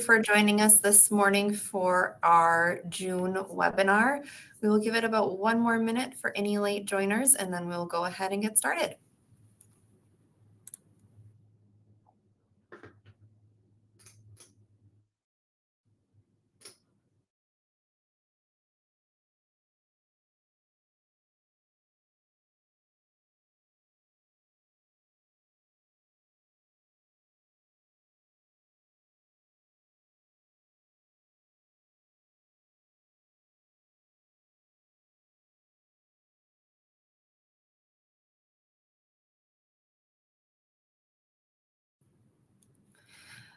For joining us this morning for our June webinar. We will give it about 1 more minute for any late joiners, and then we'll go ahead and get started.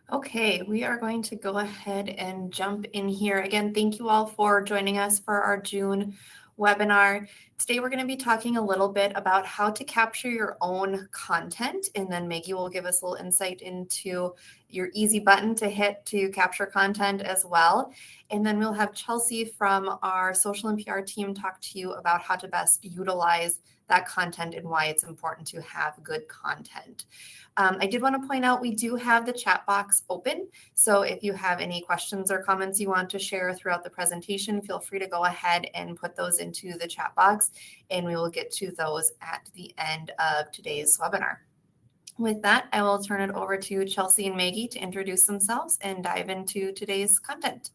Okay, we are going to go ahead and jump in here. Again, thank you all for joining us for our June webinar. Today, we're going to be talking a little bit about how to capture your own content, and then Maggie will give us a little insight into your easy button to hit to capture content as well. And then we'll have Chelsea from our social and PR team talk to you about how to best utilize that content and why it's important to have good content. I did want to point out we do have the chat box open. So if you have any questions or comments you want to share throughout the presentation, feel free to go ahead and put those into the chat box, and we will get to those at the end of today's webinar. With that, I will turn it over to Chelsea and Maggie to introduce themselves and dive into today's content.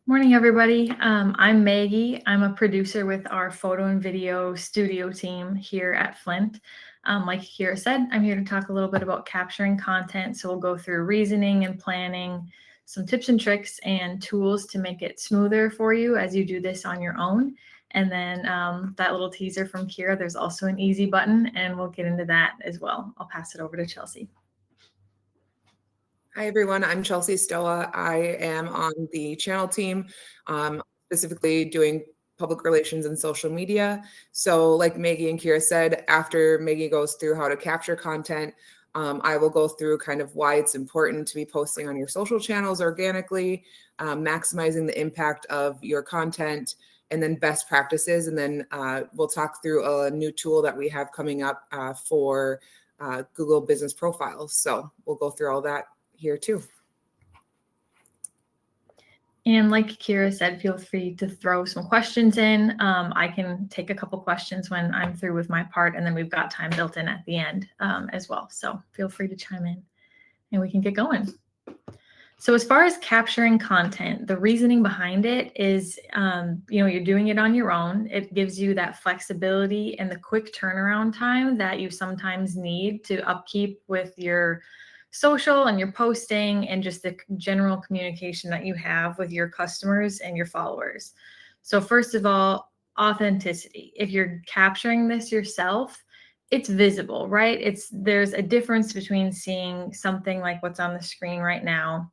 Morning, everybody. I'm Maggie. I'm a producer with our photo and video studio team here at Flint. Like Kira said, I'm here to talk a little bit about capturing content. So we'll go through reasoning and planning, some tips and tricks and tools to make it smoother for you as you do this on your own. And then that little teaser from Kira, there's also an easy button, and we'll get into that as well. I'll pass it over to Chelsea. Hi, everyone. I'm Chelsea Stoa. I am on the channel team, specifically doing public relations and social media. So like Maggie and Kira said, after Maggie goes through how to capture content, I will go through kind of why it's important to be posting on your social channels organically, maximizing the impact of your content, and then best practices. And then we'll talk through a new tool that we have coming up for Google Business Profiles. So we'll go through all that here too. And like Kira said, feel free to throw some questions in. I can take a couple questions when I'm through with my part, and then we've got time built in at the end as well. So feel free to chime in and we can get going. So as far as capturing content, the reasoning behind it is, you're doing it on your own. It gives you that flexibility and the quick turnaround time that you sometimes need to upkeep with your social and your posting and just the general communication that you have with your customers and your followers. So first of all, authenticity. If you're capturing this yourself, it's visible, right? There's a difference between seeing something like what's on the screen right now.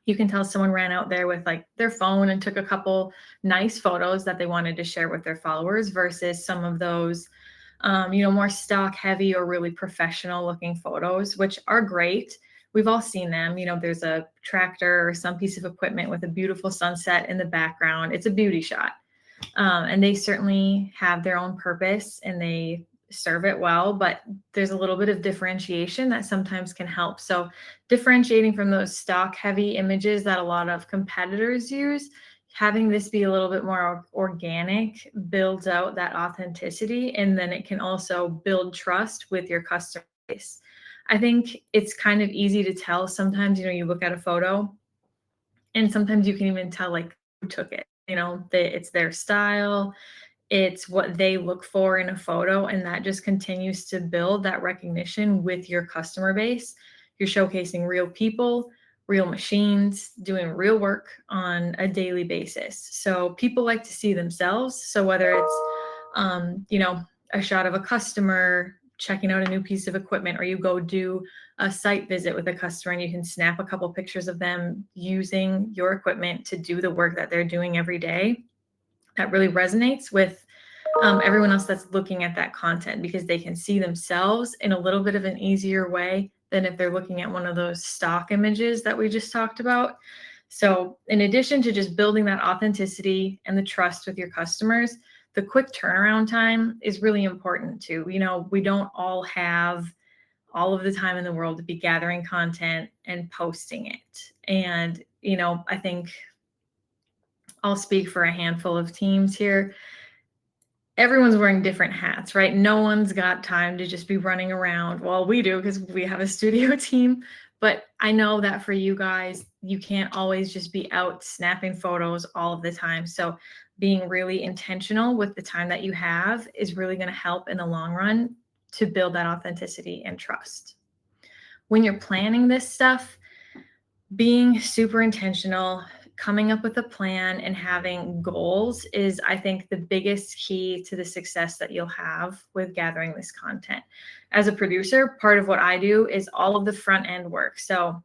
You can tell someone ran out there with like their phone and took a couple nice photos that they wanted to share with their followers versus some of those more stock heavy or really professional looking photos, which are great. We've all seen them. There's a tractor or some piece of equipment with a beautiful sunset in the background. It's a beauty shot. And they certainly have their own purpose and they serve it well, but there's a little bit of differentiation that sometimes can help. So differentiating from those stock heavy images that a lot of competitors use, having this be a little bit more organic builds out that authenticity, and then it can also build trust with your customer base. I think it's kind of easy to tell sometimes, you look at a photo and sometimes you can even tell like who took it, it's their style, it's what they look for in a photo, and that just continues to build that recognition with your customer base. You're showcasing real people, real machines, doing real work on a daily basis. So people like to see themselves. So whether it's, a shot of a customer checking out a new piece of equipment, or you go do a site visit with a customer and you can snap a couple pictures of them using your equipment to do the work that they're doing every day, that really resonates with everyone else that's looking at that content, because they can see themselves in a little bit of an easier way than if they're looking at one of those stock images that we just talked about. So in addition to just building that authenticity and the trust with your customers, the quick turnaround time is really important too. We don't all have all of the time in the world to be gathering content and posting it. And, I think I'll speak for a handful of teams here. Everyone's wearing different hats, right? No one's got time to just be running around. Well, we do because we have a studio team, but I know that for you guys, you can't always just be out snapping photos all of the time. So being really intentional with the time that you have is really going to help in the long run to build that authenticity and trust. When you're planning this stuff, being super intentional, coming up with a plan and having goals is, I think, the biggest key to the success that you'll have with gathering this content. As a producer, part of what I do is all of the front end work. So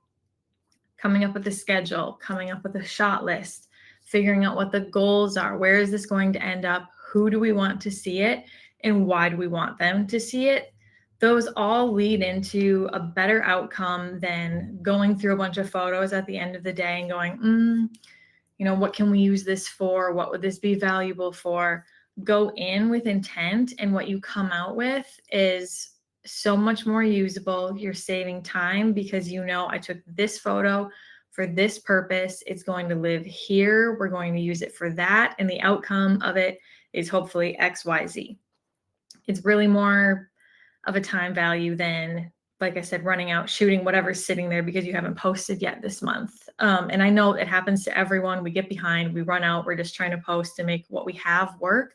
coming up with a schedule, coming up with a shot list, figuring out what the goals are, where is this going to end up, who do we want to see it, and why do we want them to see it. Those all lead into a better outcome than going through a bunch of photos at the end of the day and going, what can we use this for? What would this be valuable for? Go in with intent, and what you come out with is so much more usable. You're saving time because I took this photo for this purpose. It's going to live here. We're going to use it for that. And the outcome of it is hopefully XYZ. It's really more of a time value than, like I said, running out, shooting whatever's sitting there because you haven't posted yet this month. And I know it happens to everyone. We get behind, we run out, we're just trying to post and make what we have work.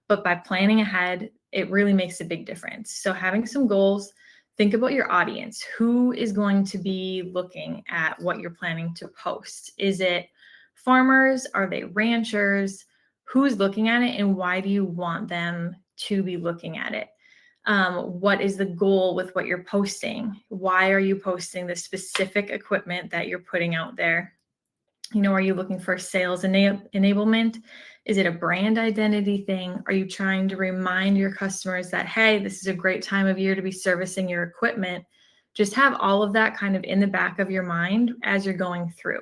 But by planning ahead, it really makes a big difference. So having some goals, think about your audience. Who is going to be looking at what you're planning to post? Is it farmers? Are they ranchers? Who's looking at it, and why do you want them to be looking at it? What is the goal with what you're posting? Why are you posting the specific equipment that you're putting out there? Are you looking for sales enablement? Is it a brand identity thing? Are you trying to remind your customers that, hey, this is a great time of year to be servicing your equipment? Just have all of that kind of in the back of your mind as you're going through.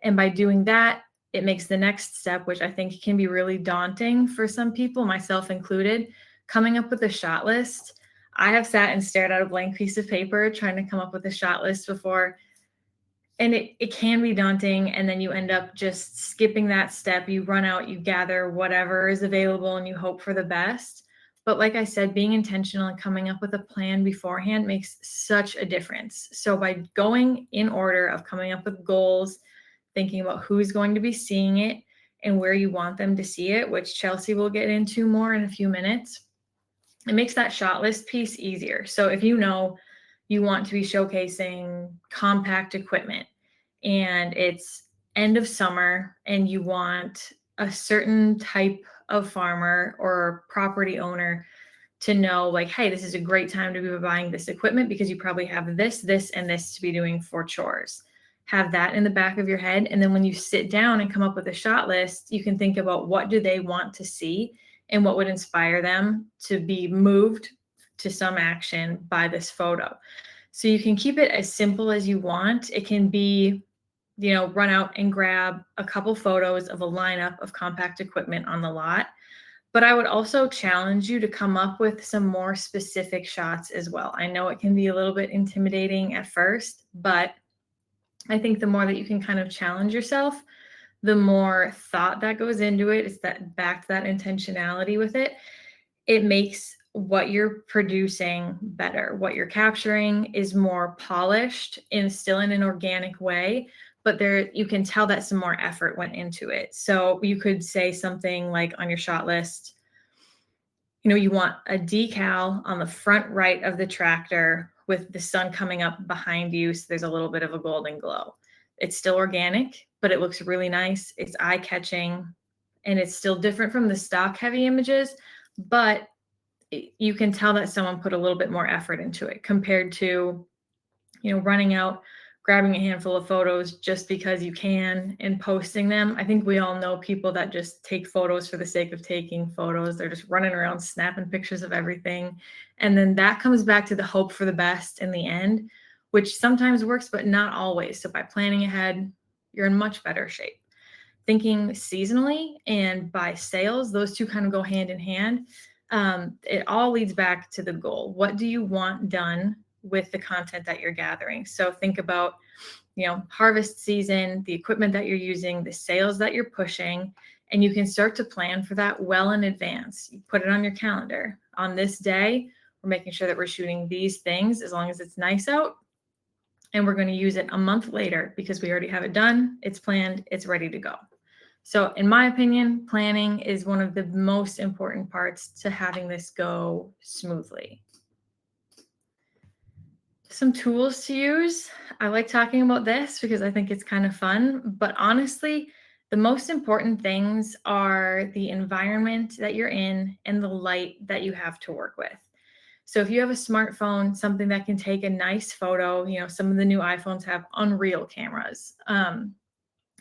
And by doing that, it makes the next step, which I think can be really daunting for some people, myself included, coming up with a shot list. I have sat and stared at a blank piece of paper trying to come up with a shot list before, and it can be daunting. And then you end up just skipping that step. You run out, you gather whatever is available, and you hope for the best. But like I said, being intentional and coming up with a plan beforehand makes such a difference. So by going in order of coming up with goals, thinking about who's going to be seeing it and where you want them to see it, which Chelsea will get into more in a few minutes, it makes that shot list piece easier. So if you want to be showcasing compact equipment and it's end of summer and you want a certain type of farmer or property owner to know, like, hey, this is a great time to be buying this equipment because you probably have this, this, and this to be doing for chores. Have that in the back of your head. And then when you sit down and come up with a shot list, you can think about what do they want to see and what would inspire them to be moved to some action by this photo. So you can keep it as simple as you want. It can be, run out and grab a couple photos of a lineup of compact equipment on the lot. But I would also challenge you to come up with some more specific shots as well. I know it can be a little bit intimidating at first, but I think the more that you can kind of challenge yourself, the more thought that goes into it. It's that back to that intentionality with it. It makes what you're producing better. What you're capturing is more polished and still in an organic way, but you can tell that some more effort went into it. So you could say something like on your shot list, you want a decal on the front right of the tractor with the sun coming up behind you. So there's a little bit of a golden glow. It's still organic, but it looks really nice. It's eye-catching, and it's still different from the stock heavy images, but you can tell that someone put a little bit more effort into it compared to, running out, grabbing a handful of photos just because you can and posting them. I think we all know people that just take photos for the sake of taking photos. They're just running around snapping pictures of everything. And then that comes back to the hope for the best in the end, which sometimes works, but not always. So by planning ahead, you're in much better shape. Thinking seasonally and by sales, those two kind of go hand in hand. It all leads back to the goal. What do you want done with the content that you're gathering. So think about, harvest season, the equipment that you're using, the sales that you're pushing, and you can start to plan for that well in advance. You put it on your calendar. On this day, we're making sure that we're shooting these things as long as it's nice out. And we're going to use it a month later because we already have it done. It's planned. It's ready to go. So in my opinion, planning is one of the most important parts to having this go smoothly. Some tools to use. I like talking about this because I think it's kind of fun, but honestly, the most important things are the environment that you're in and the light that you have to work with. So if you have a smartphone, something that can take a nice photo, some of the new iPhones have Unreal cameras, and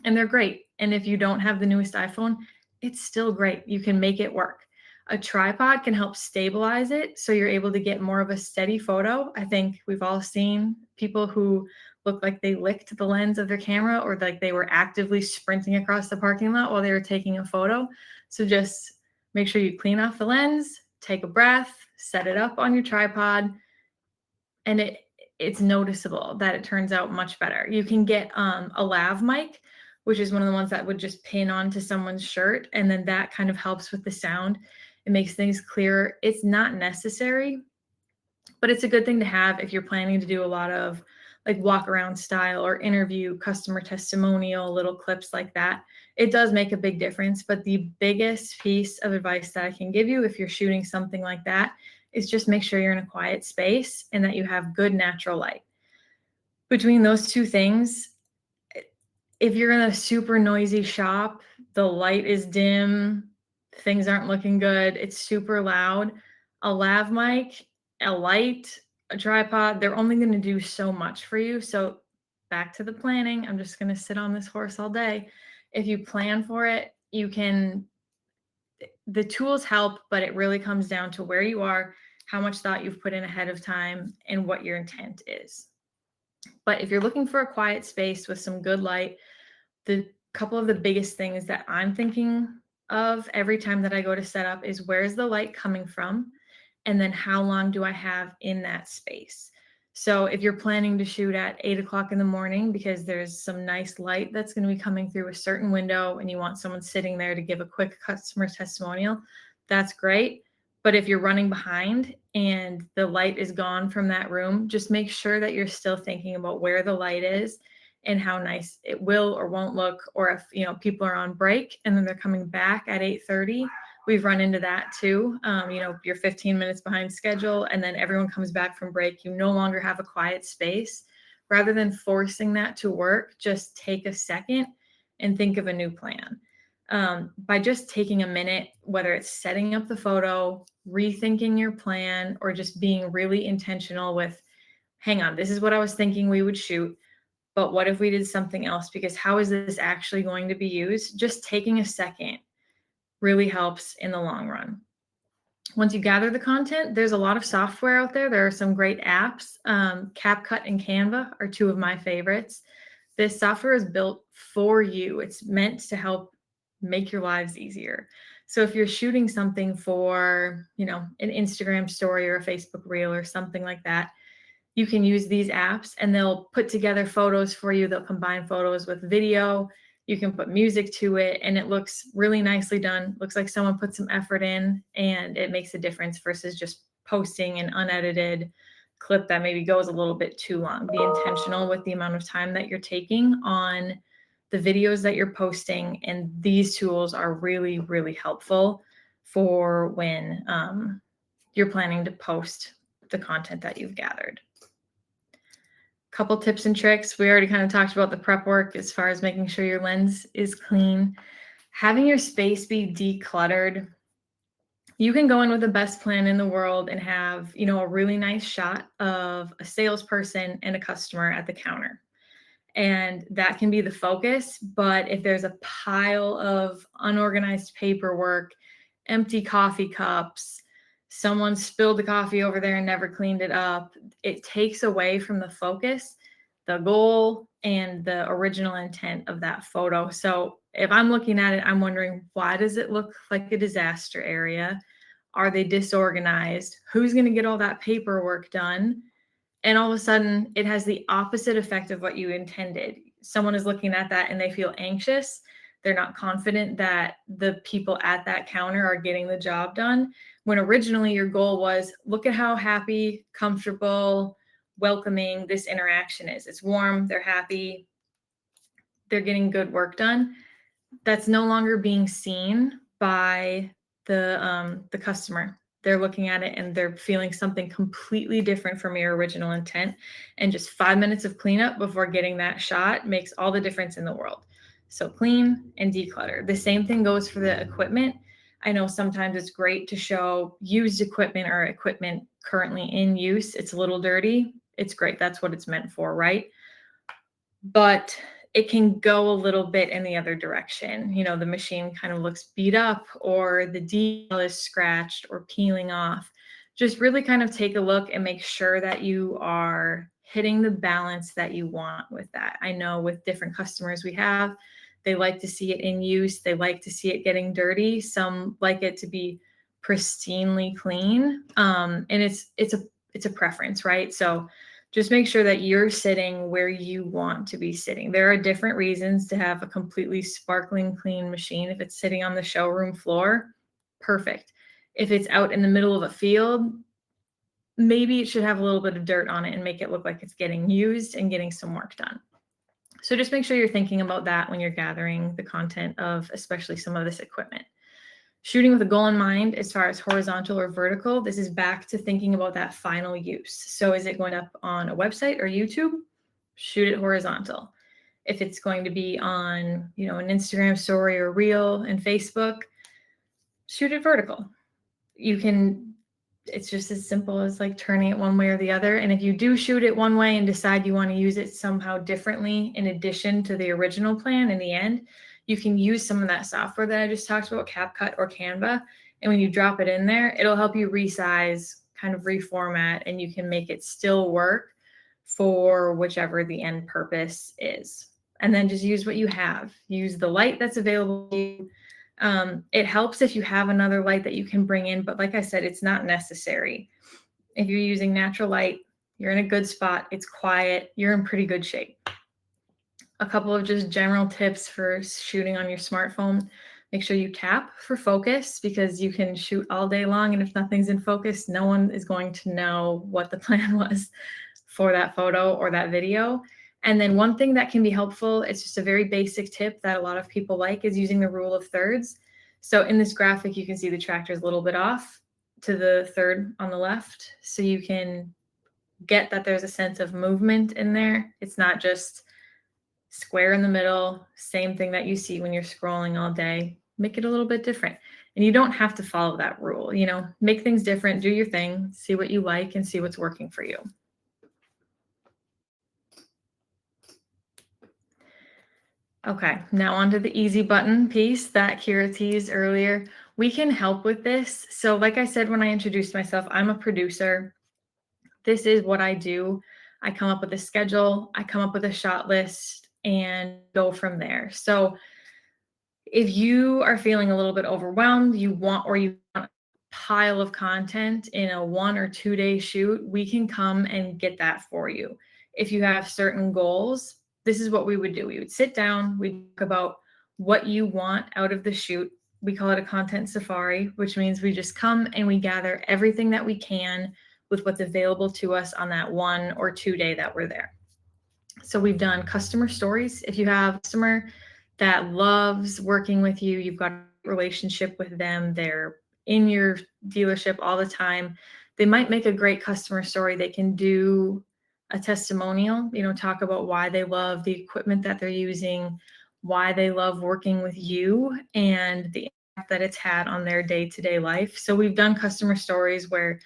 they're great. And if you don't have the newest iPhone, it's still great. You can make it work. A tripod can help stabilize it so you're able to get more of a steady photo. I think we've all seen people who look like they licked the lens of their camera or like they were actively sprinting across the parking lot while they were taking a photo. So just make sure you clean off the lens, take a breath, set it up on your tripod, and it's noticeable that it turns out much better. You can get a lav mic, which is one of the ones that would just pin onto someone's shirt, and then that kind of helps with the sound. It makes things clearer. It's not necessary, but it's a good thing to have if you're planning to do a lot of like walk around style or interview, customer testimonial, little clips like that. It does make a big difference, but the biggest piece of advice that I can give you if you're shooting something like that is just make sure you're in a quiet space and that you have good natural light. Between those two things, if you're in a super noisy shop, the light is dim, things aren't looking good, it's super loud, a lav mic, a light, a tripod, they're only going to do so much for you. So back to the planning. I'm just going to sit on this horse all day. If you plan for it, the tools help, but it really comes down to where you are, how much thought you've put in ahead of time, and what your intent is. But if you're looking for a quiet space with some good light, the couple of the biggest things that I'm thinking of every time that I go to set up is where's the light coming from? And then how long do I have in that space? So if you're planning to shoot at 8 o'clock in the morning because there's some nice light that's going to be coming through a certain window and you want someone sitting there to give a quick customer testimonial, that's great. But if you're running behind and the light is gone from that room, just make sure that you're still thinking about where the light is and how nice it will or won't look. Or if people are on break and then they're coming back at 8:30, we've run into that too. You're 15 minutes behind schedule and then everyone comes back from break. You no longer have a quiet space. Rather than forcing that to work, just take a second and think of a new plan. By just taking a minute, whether it's setting up the photo, rethinking your plan, or just being really intentional with, hang on, this is what I was thinking we would shoot, but what if we did something else? Because how is this actually going to be used? Just taking a second really helps in the long run. Once you gather the content, there's a lot of software out there. There are some great apps. CapCut and Canva are two of my favorites. This software is built for you. It's meant to help make your lives easier. So if you're shooting something for, an Instagram story or a Facebook reel or something like that, you can use these apps and they'll put together photos for you. They'll combine photos with video. You can put music to it and it looks really nicely done. Looks like someone put some effort in and it makes a difference versus just posting an unedited clip that maybe goes a little bit too long. Be intentional with the amount of time that you're taking on the videos that you're posting. And these tools are really, really helpful for when you're planning to post the content that you've gathered. Couple tips and tricks. We already kind of talked about the prep work as far as making sure your lens is clean. Having your space be decluttered. You can go in with the best plan in the world and have, a really nice shot of a salesperson and a customer at the counter. And that can be the focus. But if there's a pile of unorganized paperwork, empty coffee cups, someone spilled the coffee over there and never cleaned it up, it takes away from the focus, the goal, and the original intent of that photo. So if I'm looking at it, I'm wondering, why does it look like a disaster area? Are they disorganized? Who's going to get all that paperwork done? And all of a sudden it has the opposite effect of what you intended. Someone is looking at that and they feel anxious. They're not confident that the people at that counter are getting the job done, when originally your goal was, look at how happy, comfortable, welcoming this interaction is. It's warm, they're happy, they're getting good work done. That's no longer being seen by the customer. They're looking at it and they're feeling something completely different from your original intent. And just 5 minutes of cleanup before getting that shot makes all the difference in the world. So clean and declutter. The same thing goes for the equipment. I know sometimes it's great to show used equipment or equipment currently in use. It's a little dirty. It's great. That's what it's meant for, right? But it can go a little bit in the other direction. You know, the machine kind of looks beat up, or the detail is scratched or peeling off. Just really kind of take a look and make sure that you are hitting the balance that you want with that. I know with different customers we have, they like to see it in use. They like to see it getting dirty. Some like it to be pristinely clean. And it's a preference, right? So just make sure that you're sitting where you want to be sitting. There are different reasons to have a completely sparkling clean machine. If it's sitting on the showroom floor, perfect. If it's out in the middle of a field, maybe it should have a little bit of dirt on it and make it look like it's getting used and getting some work done. So just make sure you're thinking about that when you're gathering the content of especially some of this equipment. Shooting with a goal in mind as far as horizontal or vertical, this is back to thinking about that final use. So is it going up on a website or YouTube? Shoot it horizontal. If it's going to be on, you know, an Instagram story or reel and Facebook, shoot it vertical. You can, it's just as simple as like turning it one way or the other. And if you do shoot it one way and decide you want to use it somehow differently in addition to the original plan in the end, you can use some of that software that I just talked about, CapCut or Canva. And when you drop it in there, it'll help you resize, kind of reformat, and you can make it still work for whichever the end purpose is. And then just use what you have. Use the light that's available to you. It helps if you have another light that you can bring in, but like I said, it's not necessary. If you're using natural light, you're in a good spot, it's quiet, you're in pretty good shape. A couple of just general tips for shooting on your smartphone. Make sure you tap for focus, because you can shoot all day long, and if nothing's in focus, no one is going to know what the plan was for that photo or that video. And then one thing that can be helpful, it's just a very basic tip that a lot of people like, is using the rule of thirds. So in this graphic, you can see the tractor is a little bit off to the third on the left. So you can get that there's a sense of movement in there. It's not just square in the middle, same thing that you see when you're scrolling all day. Make it a little bit different. And you don't have to follow that rule, you know, make things different, do your thing, see what you like and see what's working for you. Okay, now onto the easy button piece that Kira teased earlier. We can help with this. So like I said, when I introduced myself, I'm a producer. This is what I do. I come up with a schedule, I come up with a shot list, and go from there. So if you are feeling a little bit overwhelmed, you want a pile of content in a 1 or 2 day shoot, we can come and get that for you. If you have certain goals, this is what we would do. We would sit down, we talk about what you want out of the shoot. We call it a content safari, which means we just come and we gather everything that we can with what's available to us on that 1 or 2 day that we're there. So we've done customer stories. If you have a customer that loves working with you, you've got a relationship with them, they're in your dealership all the time, they might make a great customer story. They can do a testimonial, you know, talk about why they love the equipment that they're using, why they love working with you, and the impact that it's had on their day-to-day life. So we've done customer stories where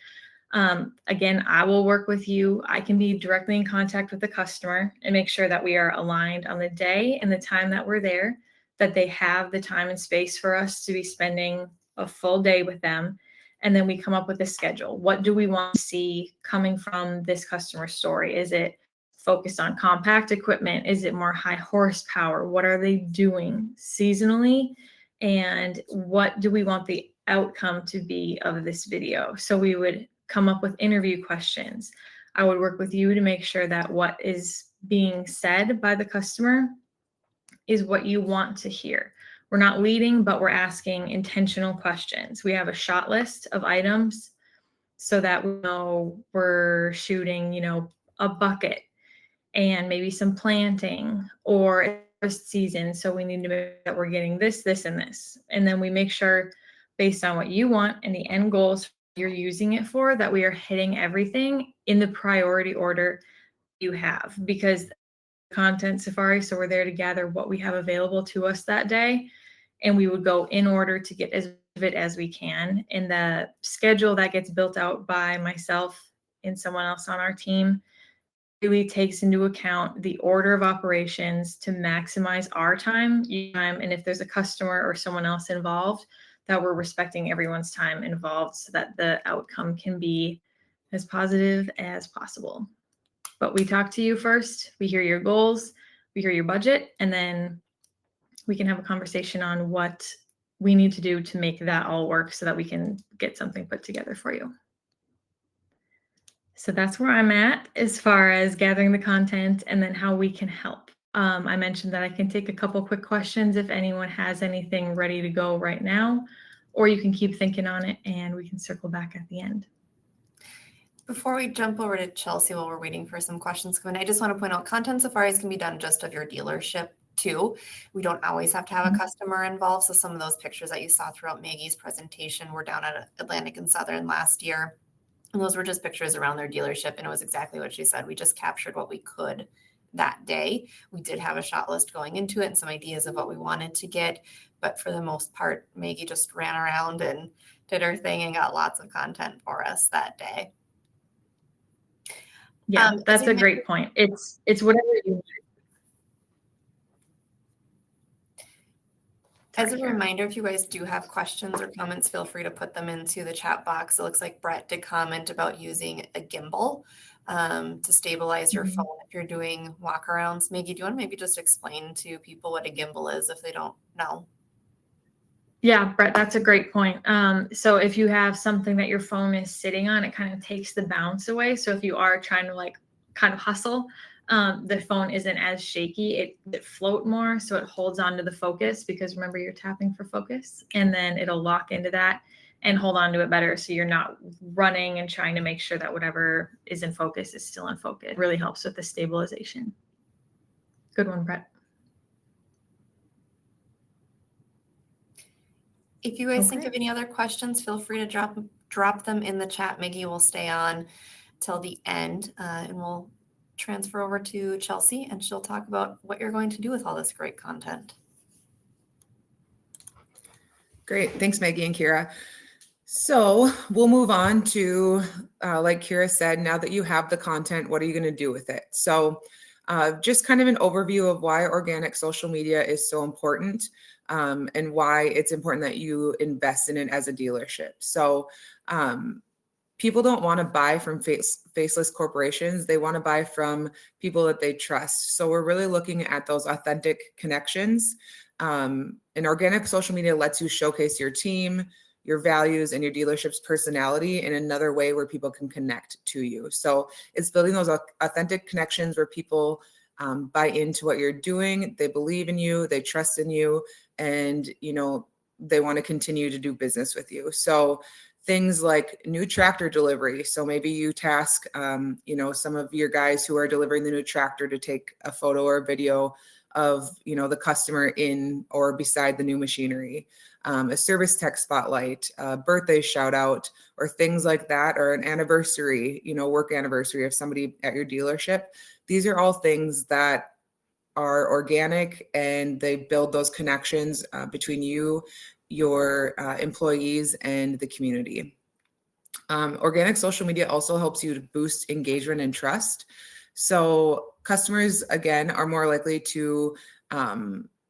again, I will work with you. I can be directly in contact with the customer and make sure that we are aligned on the day and the time that we're there, that they have the time and space for us to be spending a full day with them. And then we come up with a schedule. What do we want to see coming from this customer story? Is it focused on compact equipment? Is it more high horsepower? What are they doing seasonally? And what do we want the outcome to be of this video? So we would come up with interview questions. I would work with you to make sure that what is being said by the customer is what you want to hear. We're not leading, but we're asking intentional questions. We have a shot list of items so that we know we're shooting, a bucket and maybe some planting or season. So we need to make sure that we're getting this, this, and this. And then we make sure based on what you want and the end goals you're using it for, that we are hitting everything in the priority order you have, because content safari. So we're there to gather what we have available to us that day. And we would go in order to get as much of it as we can. And the schedule that gets built out by myself and someone else on our team really takes into account the order of operations to maximize our time. And if there's a customer or someone else involved, that we're respecting everyone's time involved so that the outcome can be as positive as possible. But we talk to you first, we hear your goals, we hear your budget, and then we can have a conversation on what we need to do to make that all work so that we can get something put together for you. So that's where I'm at as far as gathering the content and then how we can help. I mentioned that I can take a couple quick questions if anyone has anything ready to go right now, or you can keep thinking on it and we can circle back at the end. Before we jump over to Chelsea while we're waiting for some questions to come in, I just want to point out content safaris can be done just of your dealership too. We don't always have to have a customer involved. So some of those pictures that you saw throughout Maggie's presentation were down at Atlantic and Southern last year. And those were just pictures around their dealership. And it was exactly what she said. We just captured what we could that day. We did have a shot list going into it and some ideas of what we wanted to get. But for the most part, Maggie just ran around and did her thing and got lots of content for us that day. Yeah, that's a great point. It's whatever you want. As a reminder, if you guys do have questions or comments, feel free to put them into the chat box. It looks like Brett did comment about using a gimbal to stabilize your phone if you're doing walkarounds. Maggie, do you want to maybe just explain to people what a gimbal is if they don't know? Yeah, Brett, that's a great point. So if you have something that your phone is sitting on, it kind of takes the bounce away. So if you are trying to kind of hustle, the phone isn't as shaky. It float more, so it holds on to the focus, because remember, you're tapping for focus, and then it'll lock into that and hold on to it better. So you're not running and trying to make sure that whatever is in focus is still in focus. It really helps with the stabilization. Good one, Brett. If you guys think of any other questions, feel free to drop them in the chat. Maggie will stay on till the end, and we'll transfer over to Chelsea, and she'll talk about what you're going to do with all this great content. Great. Thanks, Maggie and Kira. So we'll move on to, like Kira said, now that you have the content, what are you going to do with it? So just kind of an overview of why organic social media is so important. And why it's important that you invest in it as a dealership. So people don't want to buy from faceless corporations. They want to buy from people that they trust. So we're really looking at those authentic connections. And organic social media lets you showcase your team, your values, and your dealership's personality in another way where people can connect to you. So it's building those authentic connections where people buy into what you're doing. They believe in you, they trust in you, and they want to continue to do business with you. So things like new tractor delivery. So maybe you task some of your guys who are delivering the new tractor to take a photo or a video of the customer in or beside the new machinery. A service tech spotlight, a birthday shout out, or things like that, or an anniversary, work anniversary of somebody at your dealership. These are all things that are organic, and they build those connections between you, your employees, and the community. Organic social media also helps you to boost engagement and trust. So customers, again, are more likely to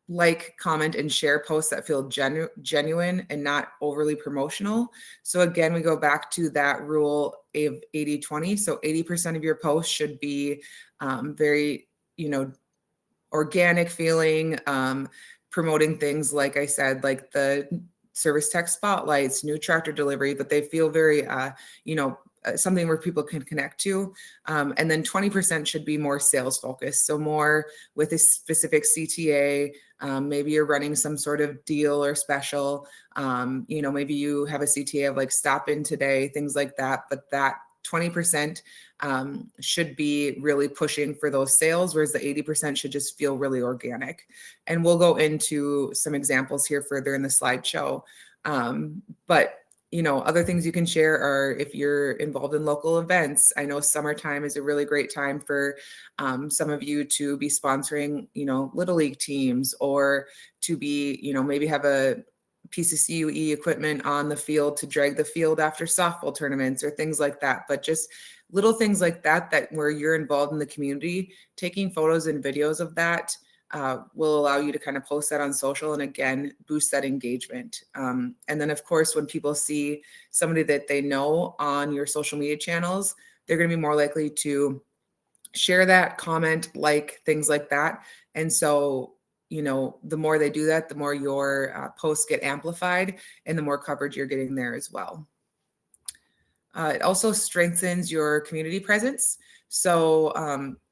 like, comment, and share posts that feel genuine and not overly promotional. So again, we go back to that rule of 80-20. So 80% of your posts should be very, organic feeling, promoting things, like I said, like the service tech spotlights, new tractor delivery, but they feel very, something where people can connect to. And then 20% should be more sales focused. So more with a specific CTA. Maybe you're running some sort of deal or special. Maybe you have a CTA of like stop in today, things like that. But that 20% should be really pushing for those sales, whereas the 80% should just feel really organic. And we'll go into some examples here further in the slideshow. But other things you can share are if you're involved in local events. I know summertime is a really great time for some of you to be sponsoring, Little League teams, or to be, maybe have a piece of CUE equipment on the field to drag the field after softball tournaments or things like that. But just little things like that where you're involved in the community, taking photos and videos of that will allow you to kind of post that on social and again, boost that engagement. And then of course, when people see somebody that they know on your social media channels, they're going to be more likely to share that, comment, like, things like that. And so, the more they do that, the more your posts get amplified and the more coverage you're getting there as well. It also strengthens your community presence. So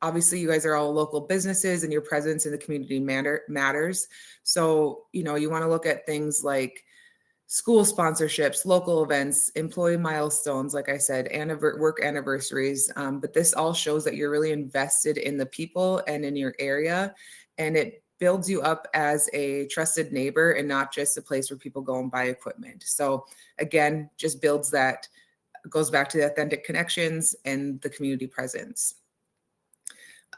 obviously you guys are all local businesses and your presence in the community matters. So, you want to look at things like school sponsorships, local events, employee milestones, like I said, work anniversaries. But this all shows that you're really invested in the people and in your area. And it builds you up as a trusted neighbor and not just a place where people go and buy equipment. So again, just builds that, goes back to the authentic connections and the community presence.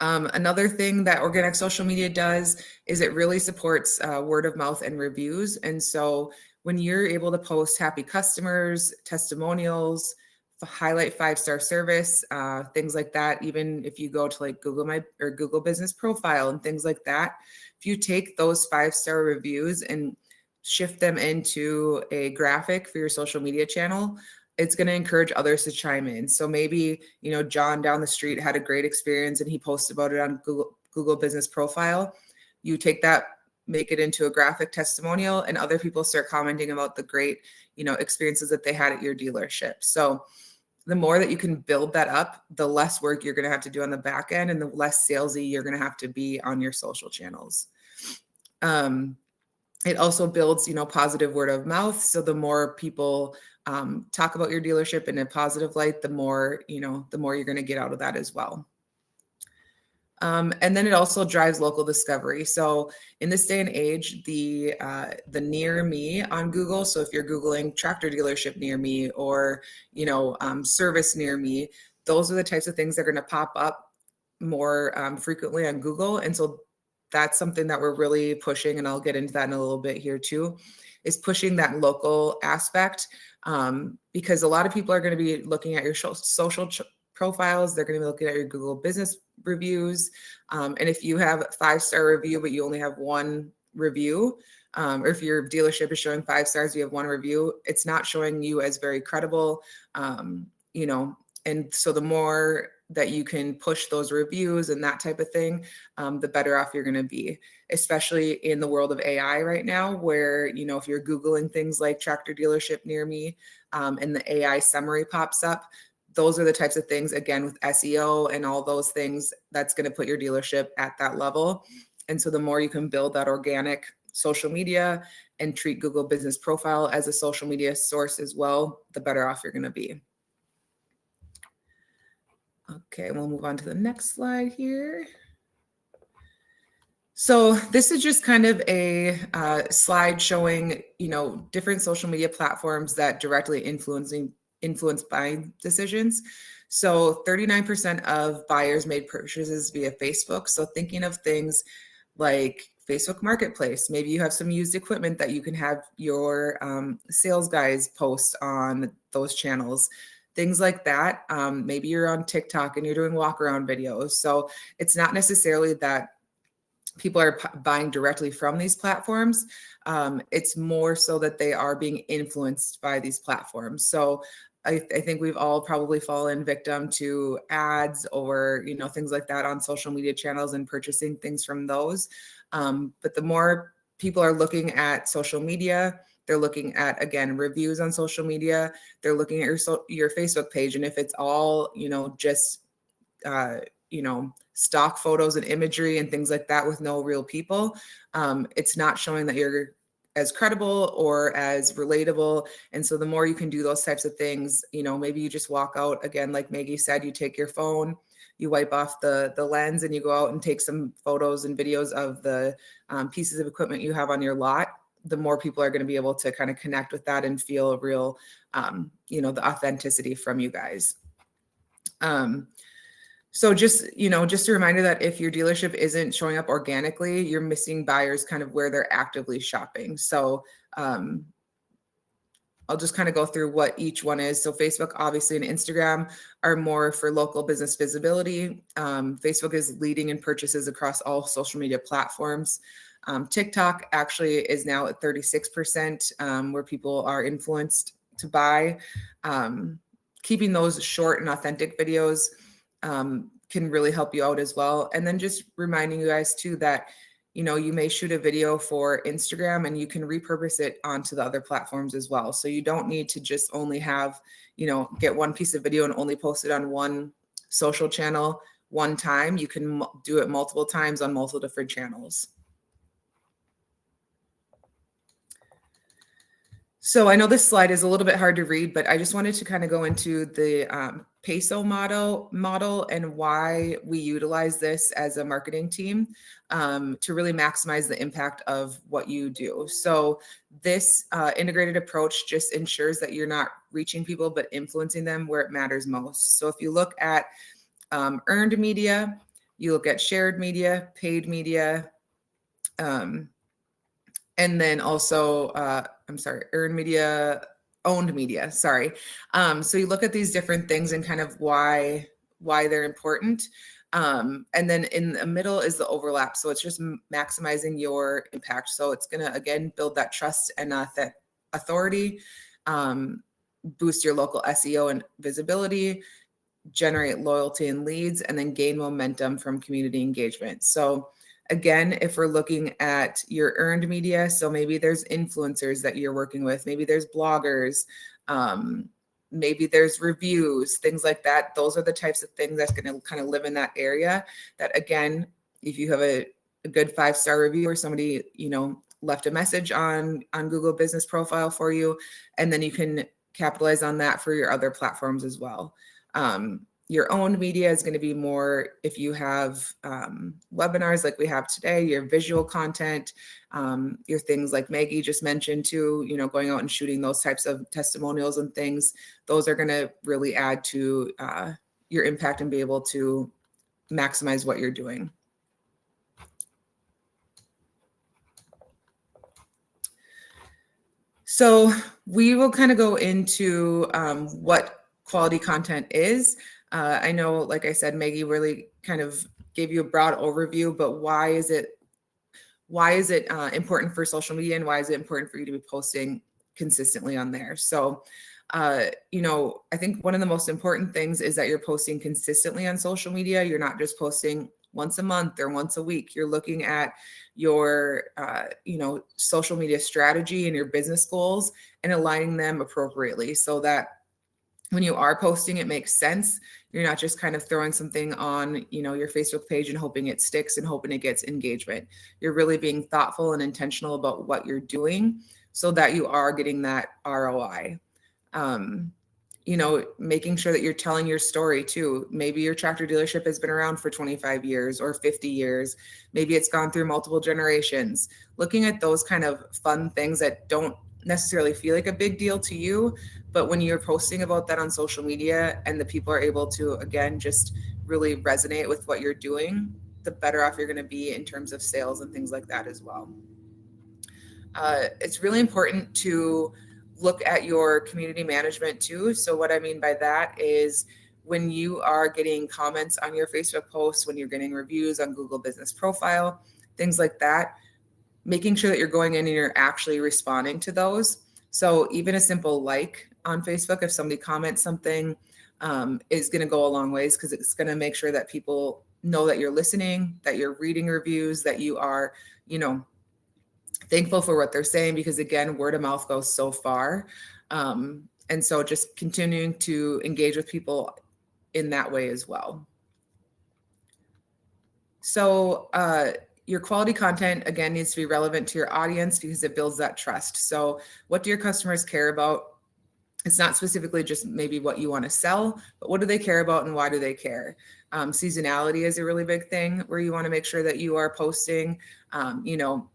Another thing that organic social media does is it really supports word of mouth and reviews. And so when you're able to post happy customers, testimonials, highlight 5-star service, things like that, even if you go to like Google Business Profile and things like that, if you take those 5-star reviews and shift them into a graphic for your social media channel, it's going to encourage others to chime in. So maybe, John down the street had a great experience and he posted about it on Google Business Profile. You take that, make it into a graphic testimonial, and other people start commenting about the great, experiences that they had at your dealership. So the more that you can build that up, the less work you're going to have to do on the back end and the less salesy you're going to have to be on your social channels. It also builds, positive word of mouth. So the more people talk about your dealership in a positive light, the more you're going to get out of that as well. And then it also drives local discovery. So in this day and age, the near me on Google, so if you're Googling tractor dealership near me or, service near me, those are the types of things that are going to pop up more frequently on Google. And so that's something that we're really pushing, and I'll get into that in a little bit here too, is pushing that local aspect, because a lot of people are going to be looking at your social profiles. They're going to be looking at your Google business reviews. And if you have a 5-star review, but you only have one review, or if your dealership is showing 5 stars, you have one review, it's not showing you as very credible, and so the more that you can push those reviews and that type of thing, the better off you're going to be, especially in the world of AI right now, where, if you're Googling things like tractor dealership near me, and the AI summary pops up, those are the types of things, again, with SEO and all those things, that's going to put your dealership at that level. And so the more you can build that organic social media and treat Google Business Profile as a social media source as well, the better off you're going to be. Okay, we'll move on to the next slide here. So this is just kind of a slide showing, different social media platforms that directly influence buying decisions. So 39% of buyers made purchases via Facebook. So thinking of things like Facebook Marketplace, maybe you have some used equipment that you can have your sales guys post on those channels. Things like that. Maybe you're on TikTok and you're doing walk around videos. So it's not necessarily that people are buying directly from these platforms. It's more so that they are being influenced by these platforms. So I think we've all probably fallen victim to ads or, things like that on social media channels and purchasing things from those. But the more people are looking at social media, They're looking at, again, reviews on social media. They're looking at your Facebook page. And if it's all, just, stock photos and imagery and things like that with no real people, it's not showing that you're as credible or as relatable. And so the more you can do those types of things, maybe you just walk out, again, like Maggie said, you take your phone, you wipe off the lens, and you go out and take some photos and videos of the pieces of equipment you have on your lot. The more people are going to be able to kind of connect with that and feel real, the authenticity from you guys. So just a reminder that if your dealership isn't showing up organically, you're missing buyers kind of where they're actively shopping. So I'll just kind of go through what each one is. So Facebook, obviously, and Instagram are more for local business visibility. Facebook is leading in purchases across all social media platforms. TikTok actually is now at 36%, where people are influenced to buy. Keeping those short and authentic videos can really help you out as well. And then just reminding you guys too that, you may shoot a video for Instagram and you can repurpose it onto the other platforms as well. So you don't need to just only have, get one piece of video and only post it on one social channel one time. You can do it multiple times on multiple different channels. So I know this slide is a little bit hard to read, but I just wanted to kind of go into the PESO model and why we utilize this as a marketing team to really maximize the impact of what you do. So this integrated approach just ensures that you're not reaching people, but influencing them where it matters most. So if you look at earned media, you look at shared media, paid media, and then also, earned media, owned media, sorry. So you look at these different things and kind of why they're important. And then in the middle is the overlap. So it's just maximizing your impact. So it's going to, again, build that trust and authority, boost your local SEO and visibility, generate loyalty and leads, and then gain momentum from community engagement. So again, if we're looking at your earned media, so maybe there's influencers that you're working with, maybe there's bloggers, maybe there's reviews, things like that. Those are the types of things that's going to kind of live in that area. That, again, if you have a good 5-star review or somebody, left a message on Google Business Profile for you, and then you can capitalize on that for your other platforms as well. Your own media is going to be more if you have webinars like we have today, your visual content, your things like Maggie just mentioned too, going out and shooting those types of testimonials and things. Those are going to really add to your impact and be able to maximize what you're doing. So we will kind of go into what quality content is. I know, like I said, Maggie really kind of gave you a broad overview, but why is it important for social media, and why is it important for you to be posting consistently on there? So, I think one of the most important things is that you're posting consistently on social media. You're not just posting once a month or once a week. You're looking at your, social media strategy and your business goals and aligning them appropriately so that when you are posting, it makes sense. You're not just kind of throwing something on, your Facebook page and hoping it sticks and hoping it gets engagement. You're really being thoughtful and intentional about what you're doing so that you are getting that ROI. Making sure that you're telling your story too. Maybe your tractor dealership has been around for 25 years or 50 years. Maybe it's gone through multiple generations. Looking at those kind of fun things that don't necessarily feel like a big deal to you, but when you're posting about that on social media and the people are able to, again, just really resonate with what you're doing, the better off you're going to be in terms of sales and things like that as well. It's really important to look at your community management too. So what I mean by that is when you are getting comments on your Facebook posts, when you're getting reviews on Google Business Profile, things like that, making sure that you're going in and you're actually responding to those. So even a simple like on Facebook, if somebody comments something, is going to go a long ways, because it's going to make sure that people know that you're listening, that you're reading reviews, that you are, thankful for what they're saying, because again, word of mouth goes so far. And so just continuing to engage with people in that way as well. So your quality content, again, needs to be relevant to your audience because it builds that trust. So what do your customers care about? It's not specifically just maybe what you want to sell, but what do they care about and why do they care? Seasonality is a really big thing where you want to make sure that you are posting, you know,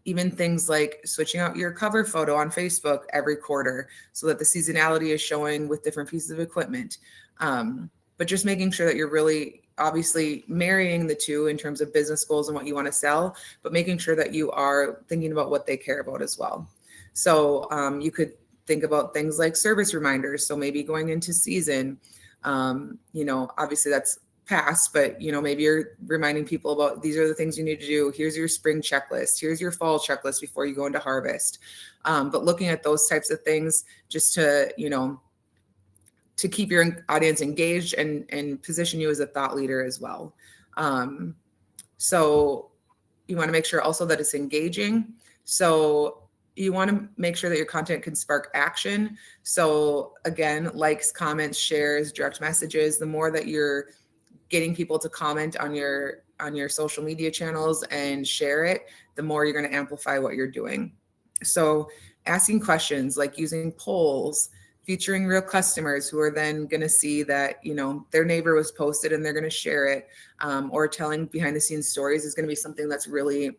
even things like switching out your cover photo on Facebook every quarter so that the seasonality is showing with different pieces of equipment. But just making sure that you're really obviously marrying the two in terms of business goals and what you want to sell, but making sure that you are thinking about what they care about as well. So you could think about things like service reminders. So maybe going into season, you know, obviously that's past, but you know, maybe you're reminding people about these are the things you need to do. Here's your spring checklist. Here's your fall checklist before you go into harvest. But looking at those types of things just to, you know, to keep your audience engaged and position you as a thought leader as well. So you want to make sure also that it's engaging. So you want to make sure that your content can spark action. So again, likes, comments, shares, direct messages, the more that you're getting people to comment on your social media channels and share it, the more you're going to amplify what you're doing. So asking questions, like using polls, featuring real customers who are then going to see that, you know, their neighbor was posted and they're going to share it, or telling behind the scenes stories is going to be something that's really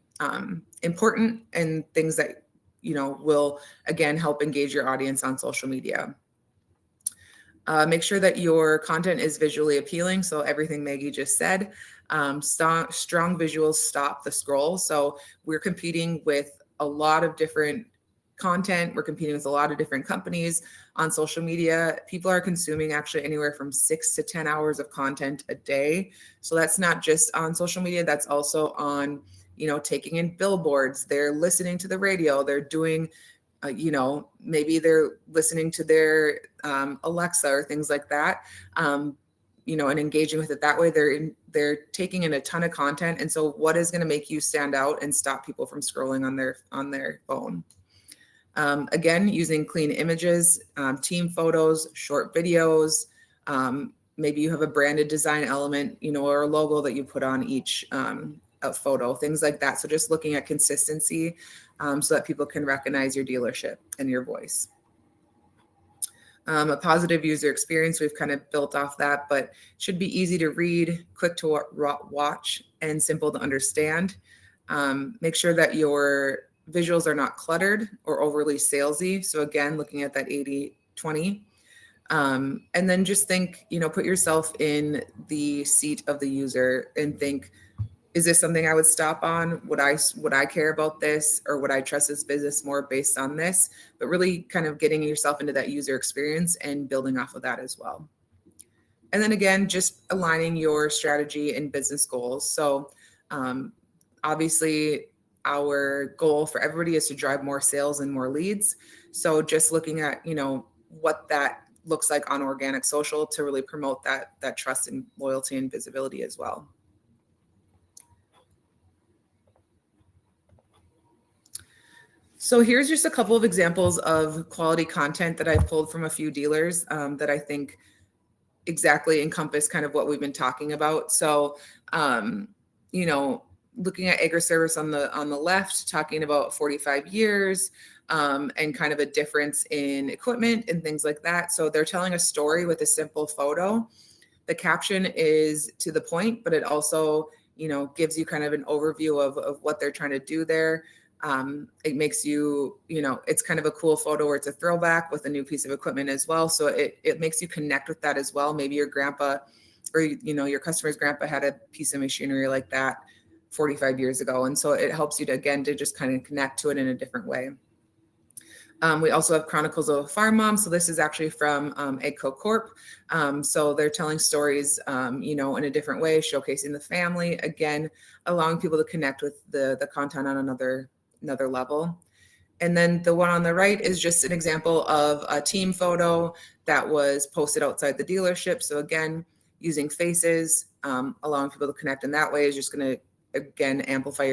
important, and things that, you know, will again help engage your audience on social media. Make sure that your content is visually appealing. So everything Maggie just said, strong visuals stop the scroll. So we're competing with a lot of different content. We're competing with a lot of different companies on social media. People are consuming actually anywhere from 6 to 10 hours of content a day. So that's not just on social media. That's also on, you know, taking in billboards. They're listening to the radio. They're doing, you know, maybe they're listening to their Alexa or things like that, you know, and engaging with it that way. They're taking in a ton of content. And so what is going to make you stand out and stop people from scrolling on their phone? Again, using clean images, team photos, short videos. Maybe you have a branded design element, you know, or a logo that you put on each photo, things like that. So just looking at consistency, so that people can recognize your dealership and your voice. A positive user experience, we've kind of built off that, but should be easy to read, quick to watch, and simple to understand. Make sure that your visuals are not cluttered or overly salesy. So again, looking at that 80-20. And then just think, you know, put yourself in the seat of the user and think, is this something I would stop on? Would I care about this, or would I trust this business more based on this? But really kind of getting yourself into that user experience and building off of that as well. And then again, just aligning your strategy and business goals. So obviously our goal for everybody is to drive more sales and more leads. So just looking at, you know, what that looks like on organic social to really promote that trust and loyalty and visibility as well. So here's just a couple of examples of quality content that I've pulled from a few dealers that I think exactly encompass kind of what we've been talking about. So, you know, looking at Agriservice on the left, talking about 45 years and kind of a difference in equipment and things like that. So they're telling a story with a simple photo. The caption is to the point, but it also, you know, gives you kind of an overview of what they're trying to do there. It makes you, you know, it's kind of a cool photo where it's a throwback with a new piece of equipment as well. So it makes you connect with that as well. Maybe your grandpa or, you know, your customer's grandpa had a piece of machinery like that 45 years ago. And so it helps you to, again, to just kind of connect to it in a different way. We also have Chronicles of a Farm Mom. So this is actually from AGCO Corp. So they're telling stories, you know, in a different way, showcasing the family, again, allowing people to connect with the content on another level. And then the one on the right is just an example of a team photo that was posted outside the dealership. So again, using faces, allowing people to connect in that way is just going to, again, amplify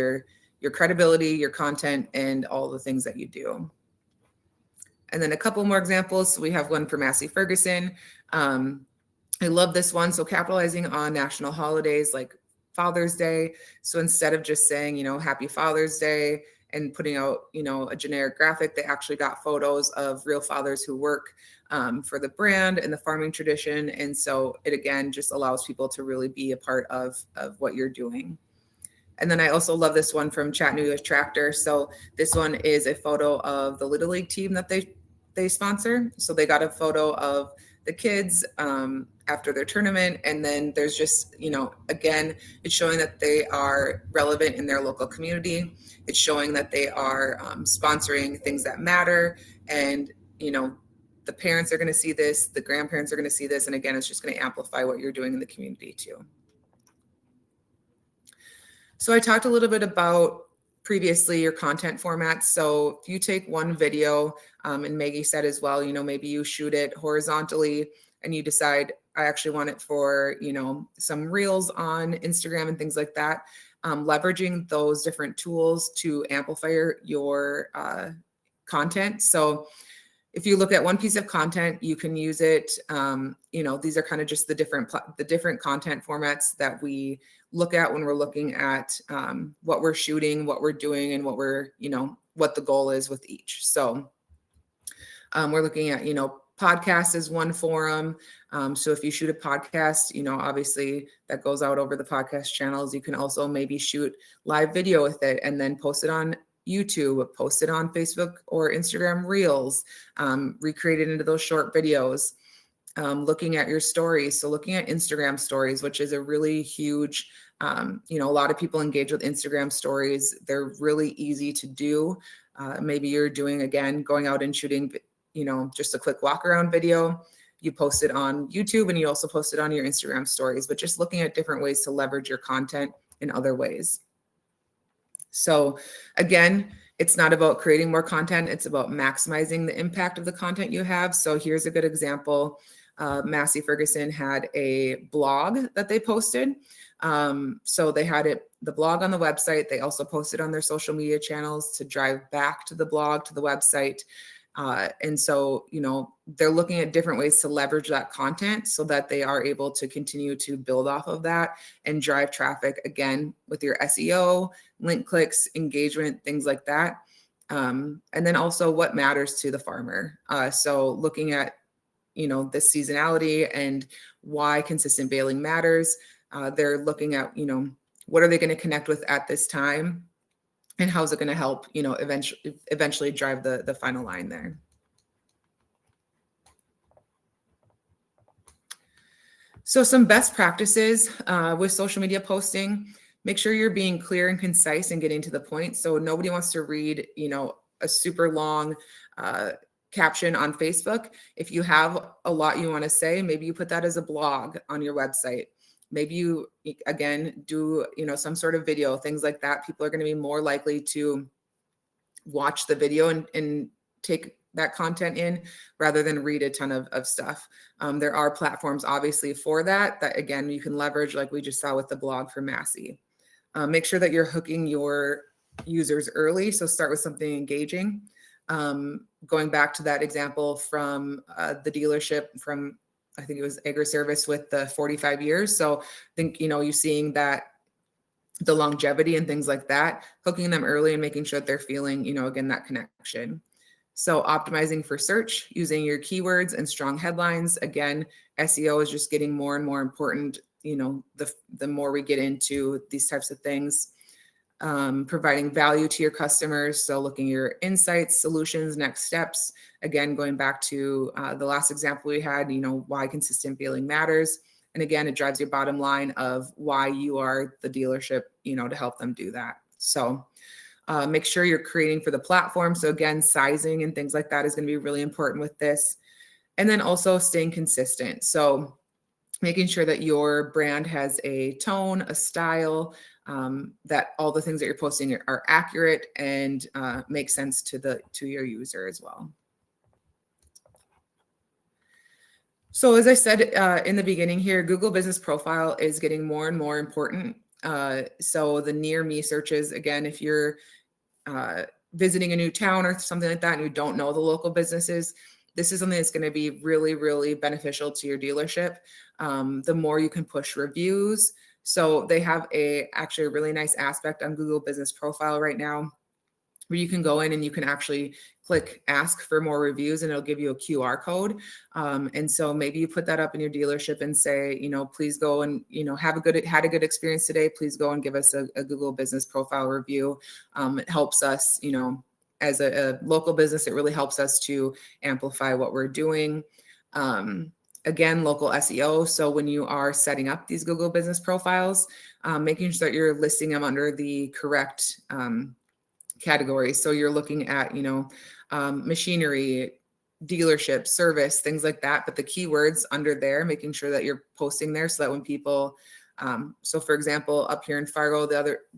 your credibility, your content, and all the things that you do. And then a couple more examples. So we have one for Massey Ferguson. I love this one. So capitalizing on national holidays like Father's Day. So instead of just saying, Happy Father's Day and putting out, a generic graphic, they actually got photos of real fathers who work for the brand and the farming tradition. And so it, again, just allows people to really be a part of what you're doing. And then I also love this one from Chattanooga Tractor. So this one is a photo of the Little League team that they sponsor. So they got a photo of the kids after their tournament. And then there's just, again, it's showing that they are relevant in their local community. It's showing that they are sponsoring things that matter. And, the parents are going to see this, the grandparents are going to see this. And again, it's just going to amplify what you're doing in the community too. So I talked a little bit about previously your content formats. So if you take one video, and Maggie said as well, maybe you shoot it horizontally and you decide, I actually want it for, some reels on Instagram and things like that. Leveraging those different tools to amplify your content. So if you look at one piece of content, you can use it. These are kind of just the different content formats that we look at when we're looking at what we're shooting, what we're doing, and what what the goal is with each. So we're looking at, podcast is one forum. So if you shoot a podcast, obviously that goes out over the podcast channels. You can also maybe shoot live video with it and then post it on YouTube, post it on Facebook or Instagram Reels, recreate it into those short videos. Looking at your stories. So looking at Instagram stories, which is a really huge, a lot of people engage with Instagram stories. They're really easy to do. Maybe you're going out and shooting, just a quick walk around video. You post it on YouTube and you also post it on your Instagram stories, but just looking at different ways to leverage your content in other ways. So again, it's not about creating more content. It's about maximizing the impact of the content you have. So here's a good example. Massey Ferguson had a blog that they posted. So they had the blog on the website. They also posted on their social media channels to drive back to the blog, to the website. And so, they're looking at different ways to leverage that content so that they are able to continue to build off of that and drive traffic again with your SEO, link clicks, engagement, things like that. And then also what matters to the farmer. So looking at, the seasonality and why consistent baling matters. They're looking at, what are they going to connect with at this time? And how's it going to help, eventually drive the final line there. So some best practices with social media posting, make sure you're being clear and concise and getting to the point. So nobody wants to read, a super long caption on Facebook. If you have a lot you want to say, maybe you put that as a blog on your website. Maybe you, again, do, some sort of video, things like that. People are going to be more likely to watch the video and take that content in rather than read a ton of stuff. There are platforms, obviously, for that, again, you can leverage, like we just saw with the blog for Massey. Make sure that you're hooking your users early. So start with something engaging. Going back to that example from the dealership from, I think it was Agri-Service with the 45 years. So I think, you're seeing that the longevity and things like that, hooking them early and making sure that they're feeling, again, that connection. So optimizing for search, using your keywords and strong headlines. Again, SEO is just getting more and more important, the more we get into these types of things. Providing value to your customers. So looking at your insights, solutions, next steps. Again, going back to the last example we had, why consistent baling matters. And again, it drives your bottom line of why you are the dealership, to help them do that. So make sure you're creating for the platform. So again, sizing and things like that is going to be really important with this. And then also staying consistent. So making sure that your brand has a tone, a style, that all the things that you're posting are accurate and make sense to your user as well. So as I said in the beginning here, Google Business Profile is getting more and more important. So the near me searches, again, if you're visiting a new town or something like that and you don't know the local businesses, this is something that's going to be really, really beneficial to your dealership. The more you can push reviews. So they have actually a really nice aspect on Google Business Profile right now where you can go in and you can actually click ask for more reviews and it'll give you a QR code. And so maybe you put that up in your dealership and say, please go and, had a good experience today. Please go and give us a Google Business Profile review. It helps us, as a local business, it really helps us to amplify what we're doing. Again, local SEO. So when you are setting up these Google Business Profiles, making sure that you're listing them under the correct categories. So you're looking at, machinery, dealership, service, things like that. But the keywords under there, making sure that you're posting there so that when people, so for example, up here in Fargo,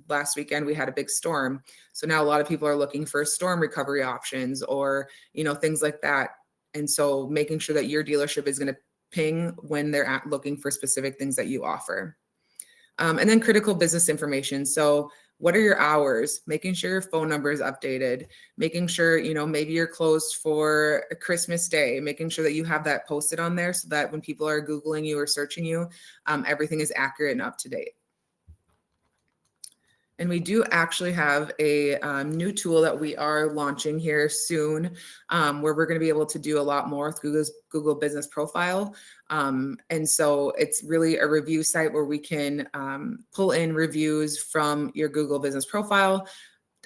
last weekend, we had a big storm. So now a lot of people are looking for storm recovery options or, things like that. And so making sure that your dealership is going to ping when they're looking for specific things that you offer. And then critical business information. So what are your hours? Making sure your phone number is updated, making sure, maybe you're closed for a Christmas Day, making sure that you have that posted on there so that when people are Googling you or searching you, everything is accurate and up to date. And we do actually have a new tool that we are launching here soon, where we're going to be able to do a lot more with Google Business Profile. And so it's really a review site where we can pull in reviews from your Google Business Profile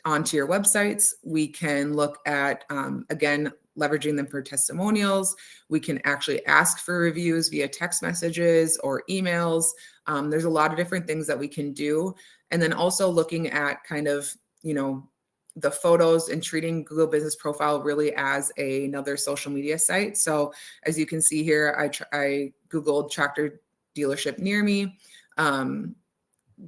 onto your websites. We can look at, again, leveraging them for testimonials. We can actually ask for reviews via text messages or emails. There's a lot of different things that we can do. And then also looking at kind of, the photos and treating Google Business Profile really as another social media site. So as you can see here, I Googled tractor dealership near me.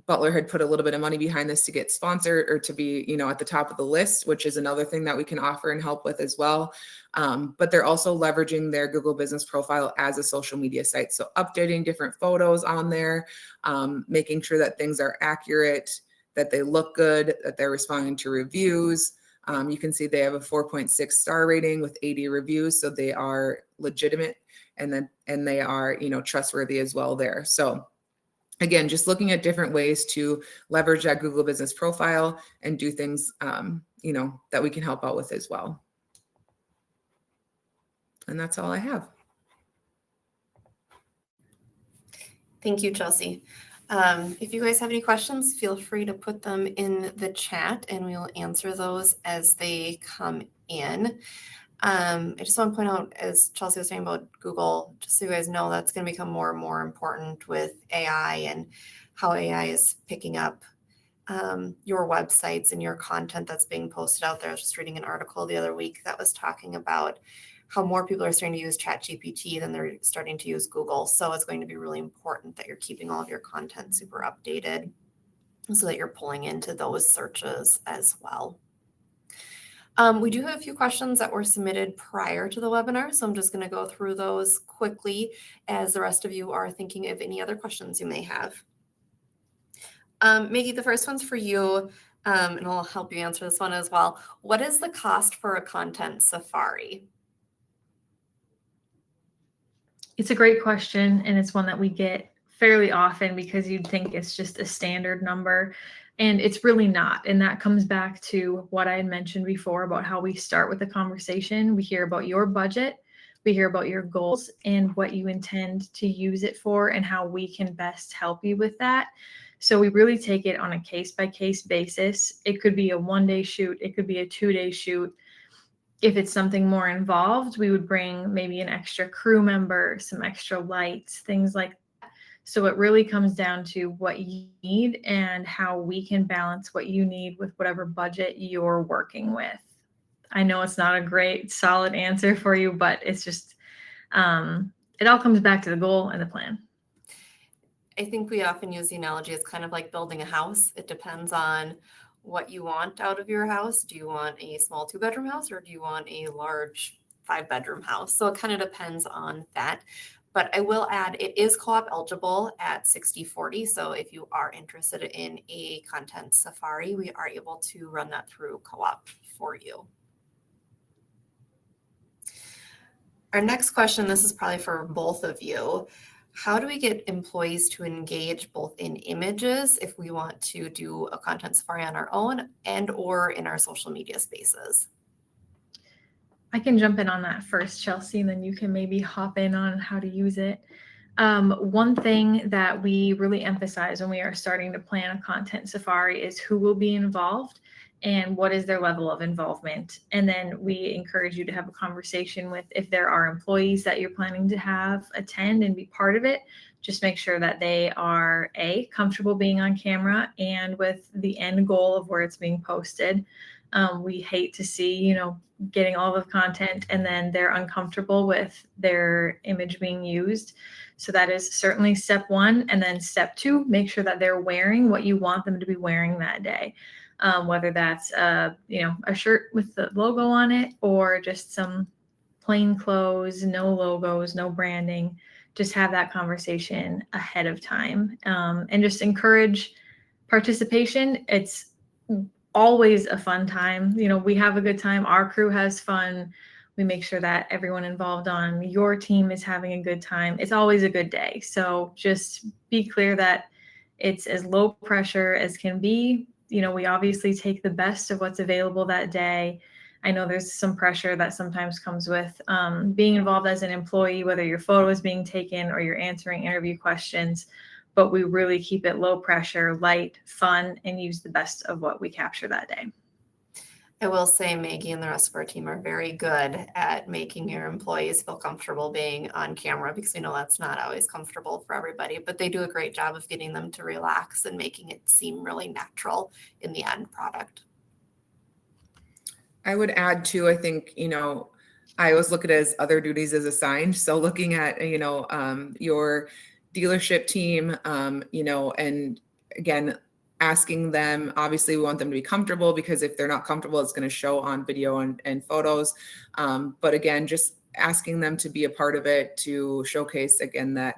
Butler had put a little bit of money behind this to get sponsored or to be, at the top of the list, which is another thing that we can offer and help with as well. But they're also leveraging their Google Business Profile as a social media site. So updating different photos on there, making sure that things are accurate, that they look good, that they're responding to reviews. You can see they have a 4.6 star rating with 80 reviews. So they are legitimate and they are, trustworthy as well there. So again, just looking at different ways to leverage that Google Business Profile and do things, that we can help out with as well. And that's all I have. Thank you, Chelsea. If you guys have any questions, feel free to put them in the chat and we will answer those as they come in. I just want to point out, as Chelsea was saying about Google, just so you guys know, that's going to become more and more important with AI and how AI is picking up your websites and your content that's being posted out there. I was just reading an article the other week that was talking about how more people are starting to use ChatGPT than they're starting to use Google. So it's going to be really important that you're keeping all of your content super updated so that you're pulling into those searches as well. We do have a few questions that were submitted prior to the webinar, so I'm just going to go through those quickly as the rest of you are thinking of any other questions you may have. Maggie, the first one's for you, and I'll help you answer this one as well. What is the cost for a content safari? It's a great question, and it's one that we get fairly often because you'd think it's just a standard number. And it's really not. And that comes back to what I had mentioned before about how we start with the conversation. We hear about your budget, we hear about your goals and what you intend to use it for and how we can best help you with that. So we really take it on a case-by-case basis. It could be a one-day shoot. It could be a two-day shoot. If it's something more involved, we would bring maybe an extra crew member, some extra lights, things like that. So it really comes down to what you need and how we can balance what you need with whatever budget you're working with. I know it's not a great solid answer for you, but it's just, it all comes back to the goal and the plan. I think we often use the analogy as kind of like building a house. It depends on what you want out of your house. Do you want a small 2-bedroom house or do you want a large 5-bedroom house? So it kind of depends on that. But I will add, it is co-op eligible at 60/40. So if you are interested in a content safari, we are able to run that through co-op for you. Our next question, this is probably for both of you. How do we get employees to engage both in images if we want to do a content safari on our own and or in our social media spaces? I can jump in on that first, Chelsea, and then you can maybe hop in on how to use it. One thing that we really emphasize when we are starting to plan a content safari is who will be involved and what is their level of involvement. And then we encourage you to have a conversation with, if there are employees that you're planning to have attend and be part of it, just make sure that they are comfortable being on camera and with the end goal of where it's being posted. We hate to see, getting all the content and then they're uncomfortable with their image being used. So that is certainly step one. And then step two, make sure that they're wearing what you want them to be wearing that day. Whether that's, a shirt with the logo on it or just some plain clothes, no logos, no branding. Just have that conversation ahead of time, and just encourage participation. It's always a fun time. We have a good time. Our crew has fun. We make sure that everyone involved on your team is having a good time. It's always a good day. So just be clear that it's as low pressure as can be. We obviously take the best of what's available that day. I know there's some pressure that sometimes comes with being involved as an employee, whether your photo is being taken or you're answering interview questions. But we really keep it low pressure, light, fun, and use the best of what we capture that day. I will say Maggie and the rest of our team are very good at making your employees feel comfortable being on camera, because we know that's not always comfortable for everybody, but they do a great job of getting them to relax and making it seem really natural in the end product. I would add too, I think, I always look at it as other duties as assigned. So looking at, your dealership team, and again, asking them, obviously we want them to be comfortable, because if they're not comfortable, it's going to show on video and photos. But again, just asking them to be a part of it, to showcase again that,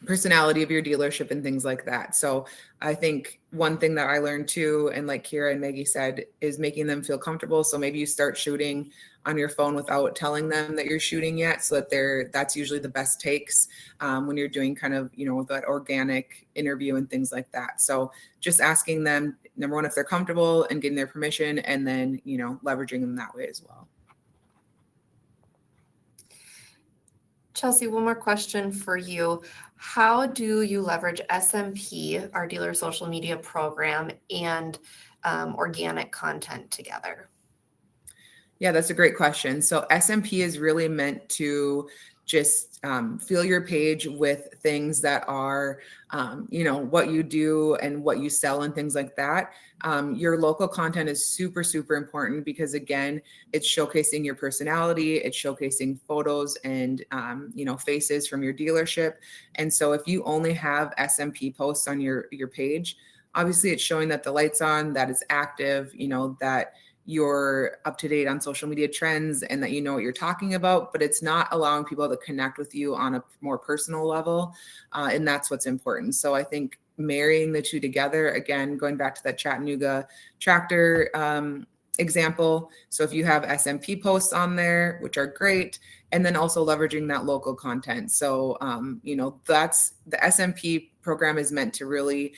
personality of your dealership and things like that. So I think one thing that I learned too, and like Kira and Maggie said, is making them feel comfortable. So maybe you start shooting on your phone without telling them that you're shooting yet, so that that's usually the best takes when you're doing kind of, that organic interview and things like that. So just asking them, number one, if they're comfortable and getting their permission, and then, leveraging them that way as well. Chelsea, one more question for you. How do you leverage SMP, our dealer social media program, and organic content together? Yeah, that's a great question. So SMP is really meant to just fill your page with things that are, what you do and what you sell and things like that. Your local content is super, super important, because again, it's showcasing your personality, it's showcasing photos and, faces from your dealership. And so if you only have SMP posts on your page, obviously it's showing that the light's on, that it's active, that you're up to date on social media trends and that you know what you're talking about, but it's not allowing people to connect with you on a more personal level. And that's what's important. So I think marrying the two together, again, going back to that Chattanooga tractor example. So if you have SMP posts on there, which are great, and then also leveraging that local content. So, that's the SMP program is meant to really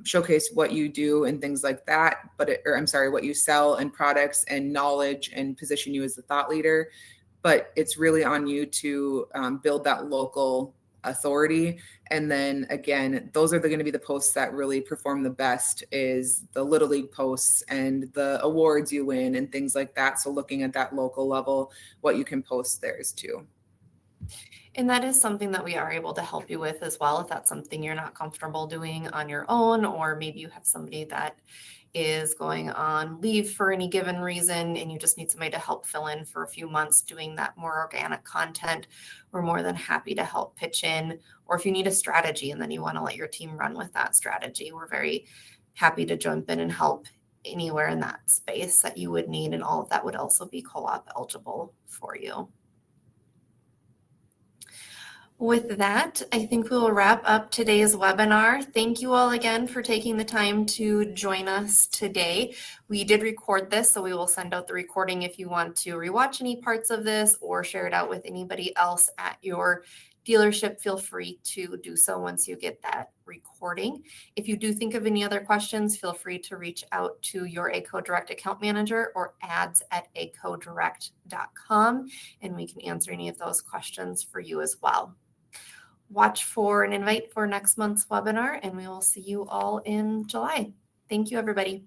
showcase what you do and things like that, what you sell and products and knowledge, and position you as the thought leader. But it's really on you to build that local authority. And then again, those are going to be the posts that really perform the best, is the Little League posts and the awards you win and things like that. So looking at that local level, what you can post there is too. And that is something that we are able to help you with as well, if that's something you're not comfortable doing on your own, or maybe you have somebody that is going on leave for any given reason and you just need somebody to help fill in for a few months doing that more organic content. We're more than happy to help pitch in. Or if you need a strategy and then you want to let your team run with that strategy, we're very happy to jump in and help anywhere in that space that you would need. And all of that would also be co-op eligible for you. With that, I think we will wrap up today's webinar. Thank you all again for taking the time to join us today. We did record this, so we will send out the recording if you want to rewatch any parts of this or share it out with anybody else at your dealership. Feel free to do so once you get that recording. If you do think of any other questions, feel free to reach out to your ACO Direct account manager or ads@acodirect.com, and we can answer any of those questions for you as well. Watch for an invite for next month's webinar, and we will see you all in July. Thank you, everybody.